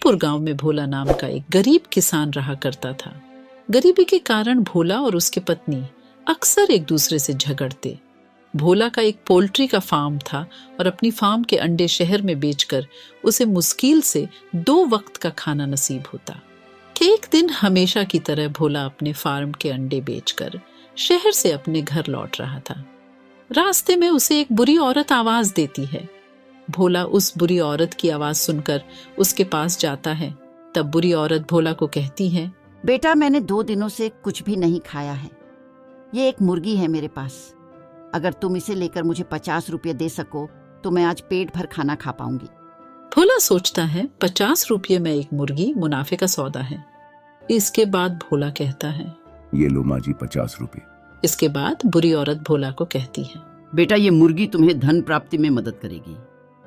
रामपुर गांव में भोला नाम का एक गरीब किसान रहा करता था। गरीबी के कारण भोला और उसकी पत्नी अक्सर एक दूसरे से झगड़ते। भोला का एक पोल्ट्री का फार्म था और अपनी फार्म के अंडे शहर में बेचकर उसे मुश्किल से 2 वक्त का खाना नसीब होता। कि एक दिन हमेशा की तरह भोला अपने फार्म के अंडे बेचकर शहर से अपने घर लौट रहा था। रास्ते में उसे एक बुरी औरत आवाज देती है। भोला उस बुरी औरत की आवाज सुनकर उसके पास जाता है। तब बुरी औरत भोला को कहती है, बेटा, मैंने 2 दिनों से कुछ भी नहीं खाया है। ये एक मुर्गी है मेरे पास। अगर तुम इसे लेकर मुझे 50 रुपये दे सको तो मैं आज पेट भर खाना खा पाऊंगी। भोला सोचता है 50 रुपये में एक मुर्गी मुनाफे का सौदा है। इसके बाद भोला कहता है, ये लो माँ जी 50 रुपये। इसके बाद बुरी औरत भोला को कहती है, बेटा, ये मुर्गी तुम्हें धन प्राप्ति में मदद करेगी।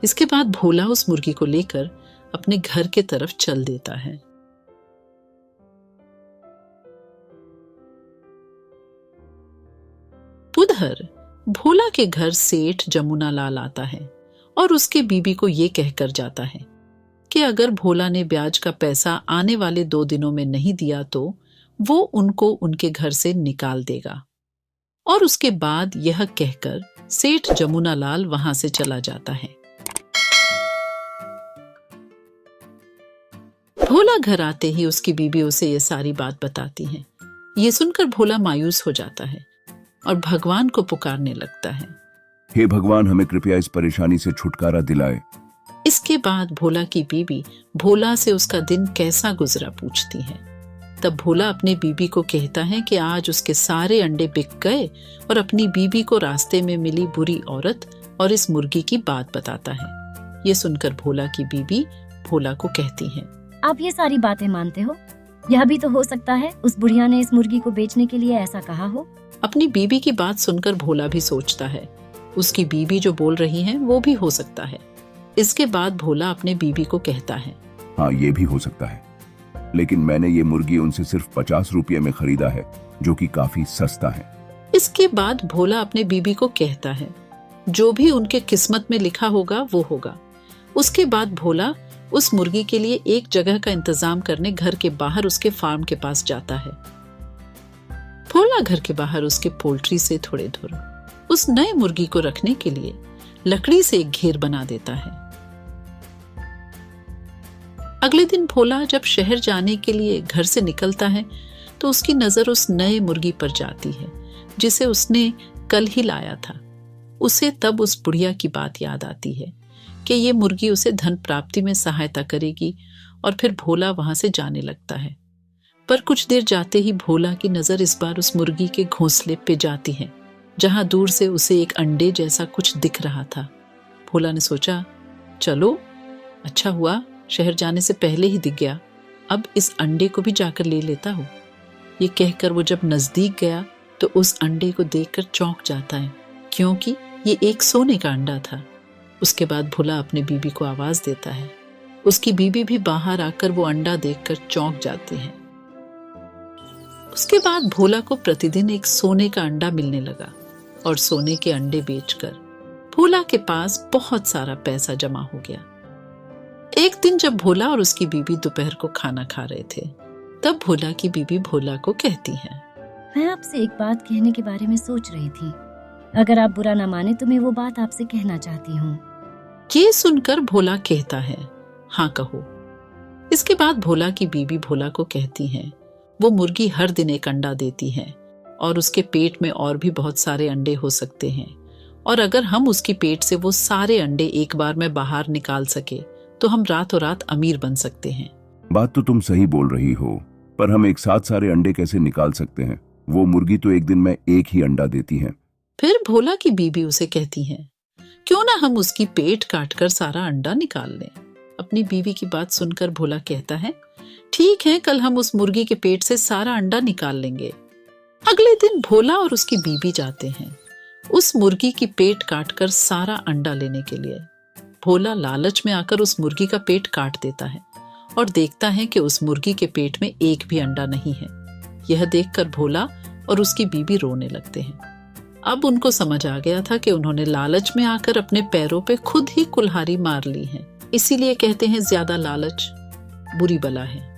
इसके बाद भोला उस मुर्गी को लेकर अपने घर के तरफ चल देता है। उधर भोला के घर सेठ जमुना लाल आता है और उसके बीबी को ये कहकर जाता है कि अगर भोला ने ब्याज का पैसा आने वाले 2 दिनों में नहीं दिया तो वो उनको उनके घर से निकाल देगा। और उसके बाद यह कहकर सेठ जमुना लाल वहां से चला जाता है। भोला घर आते ही उसकी बीबी उसे ये सारी बात बताती है। ये सुनकर भोला मायूस हो जाता है और भगवान को पुकारने लगता है, हे भगवान, हमें कृपया इस परेशानी से छुटकारा दिलाए। इसके बाद भोला की बीबी भोला से उसका दिन कैसा गुजरा पूछती है। तब भोला अपनी बीबी को कहता है कि आज उसके सारे अंडे बिक गए और अपनी बीबी को रास्ते में मिली बुरी औरत और इस मुर्गी की बात बताता है। ये सुनकर भोला की बीबी भोला को कहती है, आप ये सारी बातें मानते हो? यह भी तो हो सकता है उस बुढ़िया ने इस मुर्गी को बेचने के लिए ऐसा कहा हो। अपनी बीबी की बात सुनकर भोला भी सोचता है उसकी बीबी जो बोल रही है वो भी हो सकता है। इसके बाद भोला अपने बीबी को कहता है, हाँ, ये भी हो सकता है, लेकिन मैंने ये मुर्गी उनसे सिर्फ 50 रुपये में खरीदा है, जो कि काफी सस्ता है। इसके बाद भोला अपने बीबी को कहता है, जो भी उनके किस्मत में लिखा होगा वो होगा। उसके बाद भोला उस मुर्गी के लिए एक जगह का इंतजाम करने घर के बाहर उसके फार्म के पास जाता है। भोला घर के बाहर उसके पोल्ट्री से थोड़े दूर उस नए मुर्गी को रखने के लिए लकड़ी से एक घेर बना देता है। अगले दिन भोला जब शहर जाने के लिए घर से निकलता है तो उसकी नजर उस नए मुर्गी पर जाती है जिसे उसने कल ही लाया था। उसे तब उस बुढ़िया की बात याद आती है कि ये मुर्गी उसे धन प्राप्ति में सहायता करेगी और फिर भोला वहां से जाने लगता है। पर कुछ देर जाते ही भोला की नजर इस बार उस मुर्गी के घोंसले पे जाती है जहां दूर से उसे एक अंडे जैसा कुछ दिख रहा था। भोला ने सोचा, चलो अच्छा हुआ शहर जाने से पहले ही दिख गया, अब इस अंडे को भी जाकर ले लेता हूं। ये कहकर वो जब नजदीक गया तो उस अंडे को देखकर चौंक जाता है क्योंकि ये एक सोने का अंडा था। उसके बाद भोला अपने बीबी को आवाज देता है। उसकी बीबी भी बाहर आकर वो अंडा देखकर चौंक जाती है। उसके बाद भोला को प्रतिदिन एक सोने का अंडा मिलने लगा और सोने के अंडे बेचकर भोला के पास बहुत सारा पैसा जमा हो गया। एक दिन जब भोला और उसकी बीबी दोपहर को खाना खा रहे थे तब भोला की बीबी भोला को कहती है, मैं आपसे एक बात कहने के बारे में सोच रही थी। अगर आप बुरा ना माने तो मैं वो बात आपसे कहना चाहती हूँ। ये सुनकर भोला कहता है, हाँ कहो। इसके बाद भोला की बीबी भोला को कहती है, वो मुर्गी हर दिन एक अंडा देती है और उसके पेट में और भी बहुत सारे अंडे हो सकते हैं और अगर हम उसकी पेट से वो सारे अंडे एक बार में बाहर निकाल सके तो हम रातों रात अमीर बन सकते हैं। बात तो तुम सही बोल रही हो, पर हम एक साथ सारे अंडे कैसे निकाल सकते हैं? वो मुर्गी तो एक दिन में एक ही अंडा देती है। फिर भोला की बीबी उसे कहती है, क्यों ना हम उसकी पेट काटकर सारा अंडा निकाल लें। अपनी बीवी की बात सुनकर भोला कहता है, ठीक है, कल हम उस मुर्गी के पेट से सारा अंडा निकाल लेंगे। अगले दिन भोला और उसकी बीबी जाते हैं उस मुर्गी की पेट काटकर सारा अंडा लेने के लिए। भोला लालच में आकर उस मुर्गी का पेट काट देता है और देखता है कि उस मुर्गी के पेट में एक भी अंडा नहीं है। यह देखकर भोला और उसकी बीबी रोने लगते हैं। अब उनको समझ आ गया था कि उन्होंने लालच में आकर अपने पैरों पे खुद ही कुल्हाड़ी मार ली है। इसीलिए कहते हैं ज्यादा लालच बुरी बला है।